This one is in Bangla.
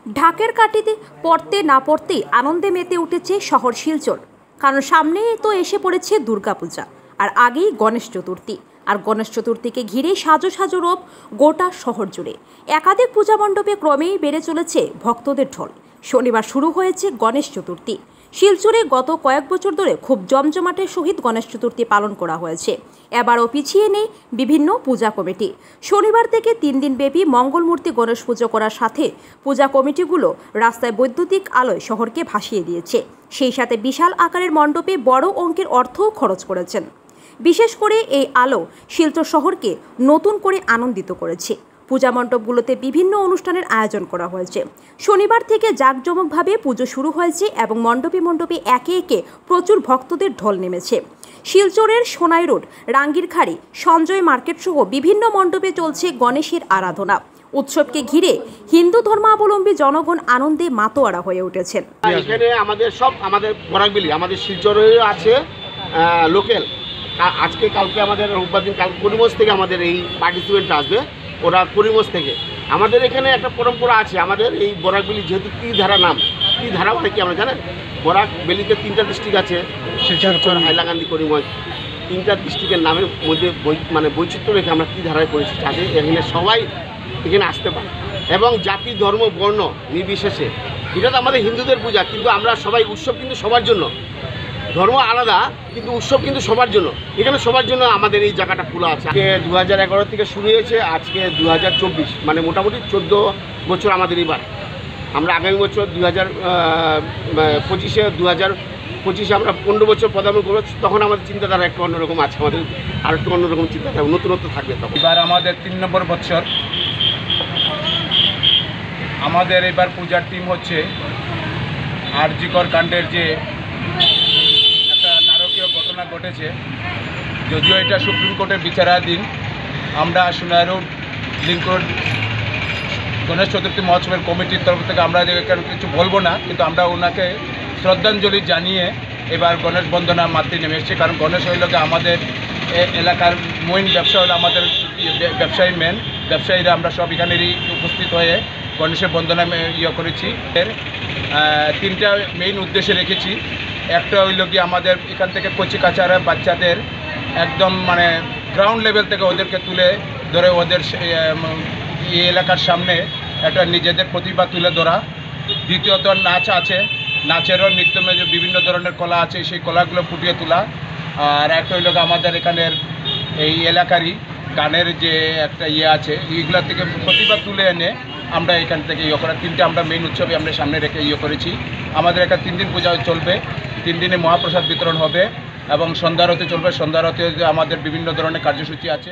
ঢাকের কাঠিতে পড়তে না পড়তেই আনন্দে মেতে উঠেছে শহর শিলচর। কারণ সামনেই তো এসে পড়েছে দুর্গাপূজা, আর আগেই গণেশ চতুর্থী। আর গণেশ চতুর্থীকে ঘিরে সাজো সাজো রূপ গোটা শহর জুড়ে। একাধিক পূজা মণ্ডপে ক্রমেই বেড়ে চলেছে ভক্তদের ঢল। শনিবার শুরু হয়েছে গণেশ চতুর্থী। শিলচরে গত কয়েক বছর ধরে খুব জমজমাটের সহিত গণেশ চতুর্থী পালন করা হয়েছে। এবারও পিছিয়ে নেই বিভিন্ন পূজা কমিটি। শনিবার থেকে 3 দিন ব্যাপী মঙ্গলমূর্তি গণেশ পুজো করার সাথে পূজা কমিটিগুলো রাস্তায় বৈদ্যুতিক আলোয় শহরকে ভাসিয়ে দিয়েছে। সেই সাথে বিশাল আকারের মণ্ডপে বড় অঙ্কের অর্থও খরচ করেছেন। বিশেষ করে এই আলো শিলচর শহরকে নতুন করে আনন্দিত করেছে। পূজা মণ্ডপগুলোতে বিভিন্ন অনুষ্ঠানের আয়োজন করা হয়েছে। শনিবার থেকে জাঁকজমকভাবে পুজো শুরু হয়েছে এবং মণ্ডপে মণ্ডপে একে একে প্রচুর ভক্তদের ঢল নেমেছে। শিলচরের সোনাই রোড, রাঙ্গিরখাড়ি, সঞ্জয় মার্কেট সহ বিভিন্ন মণ্ডপে চলছে গণেশের আরাধনা। উৎসবকে ঘিরে হিন্দু ধর্মাবলম্বী জনগণ আনন্দে মাতোয়ারা হয়ে উঠেছেন। এখানে আমাদের বরাকবেলি, আমাদের শিলচরে আছে লোকাল। আজকে কালকে আমাদের রোববার দিন করিমগঞ্জ থেকে আমাদের এই পার্টিসিপেন্ট আসবে, ওরা করিমগঞ্জ থেকে। আমাদের এখানে একটা পরম্পরা আছে, আমাদের এই বরাকবেলি যেহেতু ত্রিধারা নাম, ত্রিধারা মানে কি আমরা জানেন? বরাকবেলিতে 3টা ডিস্ট্রিক্ট আছে, শিলচর, হাইলাকান্দি, করিমগঞ্জ। 3টা ডিস্ট্রিক্টের নামের মধ্যে বৈচিত্র্য রেখে আমরা ত্রিধারায় করেছি, যাতে এখানে সবাই এখানে আসতে পারে এবং জাতি ধর্ম বর্ণ নির্বিশেষে। এটা তো আমাদের হিন্দুদের পূজা, কিন্তু আমরা সবাই উৎসব কিন্তু সবার জন্য। ধর্ম আলাদা কিন্তু উৎসব কিন্তু সবার জন্য। এখানে সবার জন্য আমাদের এই জায়গাটা খোলা আছে। আজকে 2011 থেকে শুরু হয়েছে, আজকে 2024, মানে মোটামুটি 14 বছর আমাদের এবার। আমরা আগামী বছর 2025 আমরা 15 বছর পদার্পণ করবো। তখন আমাদের চিন্তাধারা একটু অন্যরকম আছে, আমাদের আর একটু অন্যরকম চিন্তাধারা, নতুনত্ব থাকবে তখন। এবার আমাদের 3 নম্বর বছর। আমাদের এবার পূজার টিম হচ্ছে আরজিকর কাণ্ডের যে একটা নারকীয় ঘটনা ঘটেছে, যদিও এটা সুপ্রিম কোর্টের বিচারাধীন। আমরা Sonai road link road Ganesh Chaturthi মহোৎসবের কমিটির তরফ থেকে আমরা এখানে কিছু বলবো না, কিন্তু আমরা ওনাকে শ্রদ্ধাঞ্জলি জানিয়ে এবার গণেশ বন্দনা মাতৃ নেমে এসেছি। কারণ গণেশ হইল আমাদের এলাকার মেইন ব্যবসা, হলো আমাদের ব্যবসায়ীরা আমরা সব এখানেরই উপস্থিত হয়ে গণেশের বন্দনা করেছি। এর 3টা মেইন উদ্দেশ্যে রেখেছি। একটা হইল কি আমাদের এখান থেকে কচি কাচারা বাচ্চাদের একদম মানে গ্রাউন্ড লেভেল থেকে ওদেরকে তুলে ধরে ওদের এই এলাকার সামনে একটা নিজেদের প্রতিভা তুলে ধরা। দ্বিতীয়ত নাচ আছে, নাচেরও নৃত্যমে যে বিভিন্ন ধরনের কলা আছে, সেই কলাগুলো ফুটিয়ে তোলা। আর একটা হইল আমাদের এখানের এই এলাকারই গানের যে একটা আছে, এইগুলা থেকে প্রতিভা তুলে এনে আমরা এখান থেকে করা। 3টা আমরা মেইন উৎসবে আমরা সামনে রেখে করেছি। আমাদের একটা 3 দিন পূজা চলবে। 3 দিনে মহাপ্রসাদ বিতরণ হবে এবং সন্ধ্যারতি চলবে। সন্ধ্যারতি আমাদের বিভিন্ন ধরনের কার্যসূচি আছে।